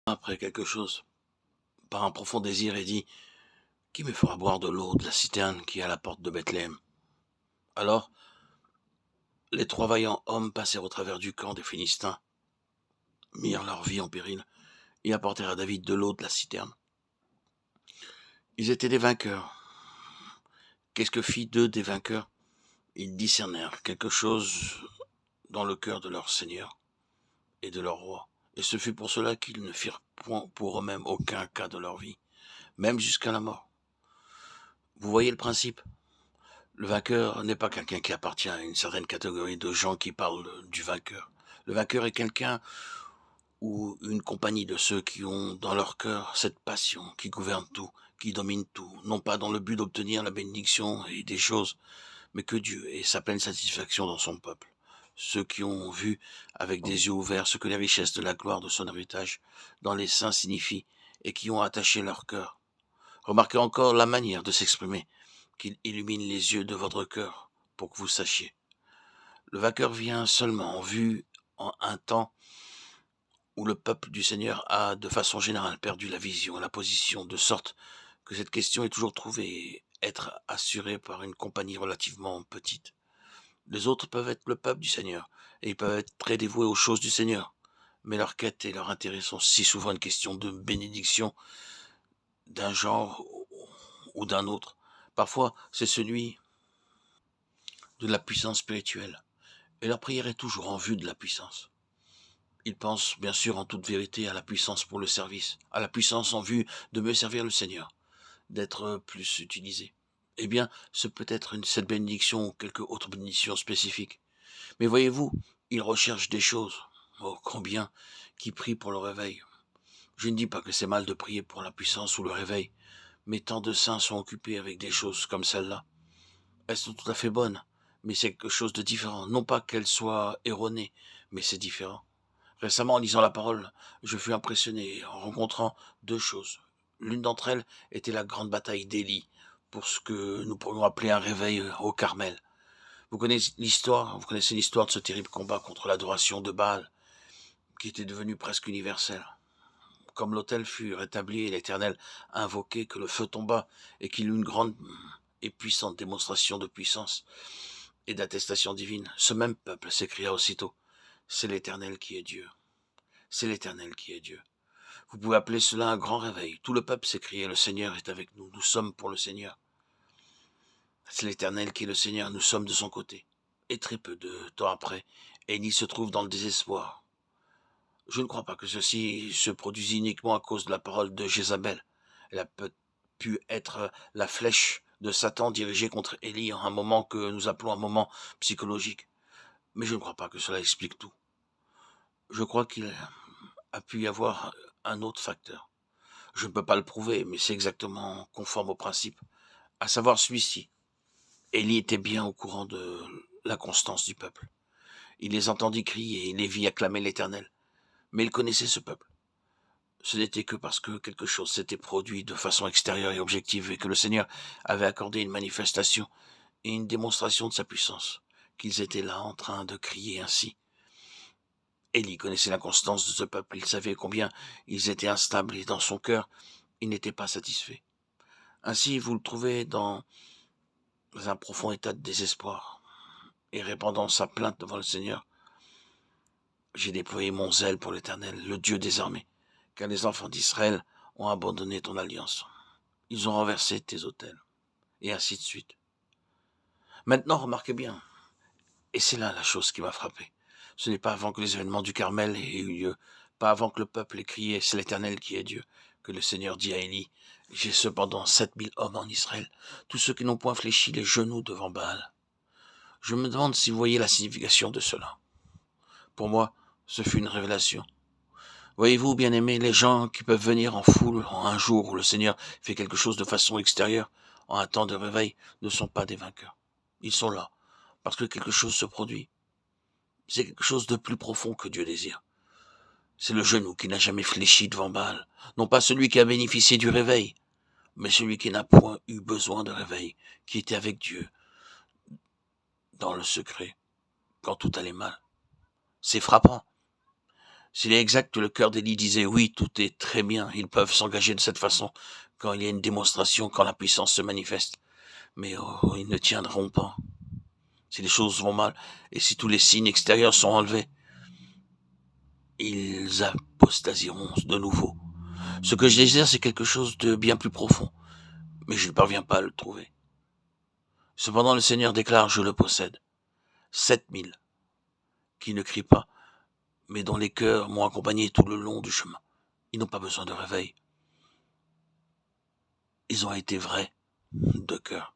Après quelque chose, par un profond désir, et dit: Qui me fera boire de l'eau de la citerne qui est à la porte de Bethléem? Alors les 3 vaillants hommes passèrent au travers du camp des Philistins, mirent leur vie en péril et apportèrent à David de l'eau de la citerne. Ils étaient des vainqueurs. Qu'est-ce que fit d'eux des vainqueurs? Ils discernèrent quelque chose dans le cœur de leur Seigneur et de leur roi. Et ce fut pour cela qu'ils ne firent point pour eux-mêmes aucun cas de leur vie, même jusqu'à la mort. Vous voyez le principe? Le vainqueur n'est pas quelqu'un qui appartient à une certaine catégorie de gens qui parlent du vainqueur. Le vainqueur est quelqu'un ou une compagnie de ceux qui ont dans leur cœur cette passion qui gouverne tout, qui domine tout, non pas dans le but d'obtenir la bénédiction et des choses, mais que Dieu ait sa pleine satisfaction dans son peuple. Ceux qui ont vu avec des yeux ouverts ce que les richesses de la gloire de son héritage dans les saints signifient et qui ont attaché leur cœur. Remarquez encore la manière de s'exprimer, qu'il illumine les yeux de votre cœur pour que vous sachiez. Le vainqueur vient seulement en vue en un temps où le peuple du Seigneur a, de façon générale, perdu la vision et la position, de sorte que cette question est toujours trouvée être assurée par une compagnie relativement petite. Les autres peuvent être le peuple du Seigneur, et ils peuvent être très dévoués aux choses du Seigneur, mais leur quête et leur intérêt sont si souvent une question de bénédiction d'un genre ou d'un autre. Parfois, c'est celui de la puissance spirituelle, et leur prière est toujours en vue de la puissance. Ils pensent bien sûr en toute vérité à la puissance pour le service, à la puissance en vue de mieux servir le Seigneur, d'être plus utilisé. Eh bien, ce peut être cette bénédiction ou quelque autre bénédiction spécifique. Mais voyez-vous, ils recherchent des choses, oh combien, qui prient pour le réveil. Je ne dis pas que c'est mal de prier pour la puissance ou le réveil, mais tant de saints sont occupés avec des choses comme celle-là. Elles sont tout à fait bonnes, mais c'est quelque chose de différent. Non pas qu'elles soient erronées, mais c'est différent. Récemment, en lisant la parole, je fus impressionné en rencontrant deux choses. L'une d'entre elles était la grande bataille d'Élie, pour ce que nous pourrions appeler un réveil au Carmel. Vous connaissez l'histoire de ce terrible combat contre l'adoration de Baal, qui était devenu presque universel. Comme l'autel fut rétabli et l'Éternel invoqué, que le feu tomba et qu'il eut une grande et puissante démonstration de puissance et d'attestation divine, ce même peuple s'écria aussitôt: c'est l'Éternel qui est Dieu. C'est l'Éternel qui est Dieu. Vous pouvez appeler cela un grand réveil. Tout le peuple s'écriait: le Seigneur est avec nous, nous sommes pour le Seigneur. C'est l'Éternel qui est le Seigneur, nous sommes de son côté. Et très peu de temps après, Élie se trouve dans le désespoir. Je ne crois pas que ceci se produisit uniquement à cause de la parole de Jézabel. Elle a pu être la flèche de Satan dirigée contre Élie en un moment que nous appelons un moment psychologique. Mais je ne crois pas que cela explique tout. Je crois qu'il a pu y avoir un autre facteur. Je ne peux pas le prouver, mais c'est exactement conforme au principe, à savoir celui-ci. Élie était bien au courant de la constance du peuple. Il les entendit crier, il les vit acclamer l'Éternel. Mais il connaissait ce peuple. Ce n'était que parce que quelque chose s'était produit de façon extérieure et objective et que le Seigneur avait accordé une manifestation et une démonstration de sa puissance, qu'ils étaient là en train de crier ainsi. Élie connaissait l'inconstance de ce peuple, il savait combien ils étaient instables et dans son cœur, il n'était pas satisfait. Ainsi, vous le trouvez dans un profond état de désespoir et répandant sa plainte devant le Seigneur. J'ai déployé mon zèle pour l'Éternel, le Dieu des armées, car les enfants d'Israël ont abandonné ton alliance. Ils ont renversé tes autels, et ainsi de suite. Maintenant, remarquez bien, et c'est là la chose qui m'a frappé. Ce n'est pas avant que les événements du Carmel aient eu lieu, pas avant que le peuple ait crié: c'est l'Éternel qui est Dieu, que le Seigneur dit à Élie: j'ai cependant 7000 hommes en Israël, tous ceux qui n'ont point fléchi les genoux devant Baal. Je me demande si vous voyez la signification de cela. Pour moi, ce fut une révélation. Voyez-vous, bien-aimés, les gens qui peuvent venir en foule en un jour où le Seigneur fait quelque chose de façon extérieure, en un temps de réveil, ne sont pas des vainqueurs. Ils sont là, parce que quelque chose se produit. C'est quelque chose de plus profond que Dieu désire. C'est le genou qui n'a jamais fléchi devant Baal, non pas celui qui a bénéficié du réveil, mais celui qui n'a point eu besoin de réveil, qui était avec Dieu, dans le secret, quand tout allait mal. C'est frappant. S'il est exact que le cœur d'Élie disait oui, tout est très bien, ils peuvent s'engager de cette façon quand il y a une démonstration, quand la puissance se manifeste. Mais ils ne tiendront pas. Si les choses vont mal, et si tous les signes extérieurs sont enlevés, ils apostasieront de nouveau. Ce que je désire, c'est quelque chose de bien plus profond, mais je ne parviens pas à le trouver. Cependant, le Seigneur déclare, je le possède. 7000, qui ne crient pas, mais dont les cœurs m'ont accompagné tout le long du chemin. Ils n'ont pas besoin de réveil. Ils ont été vrais de cœur.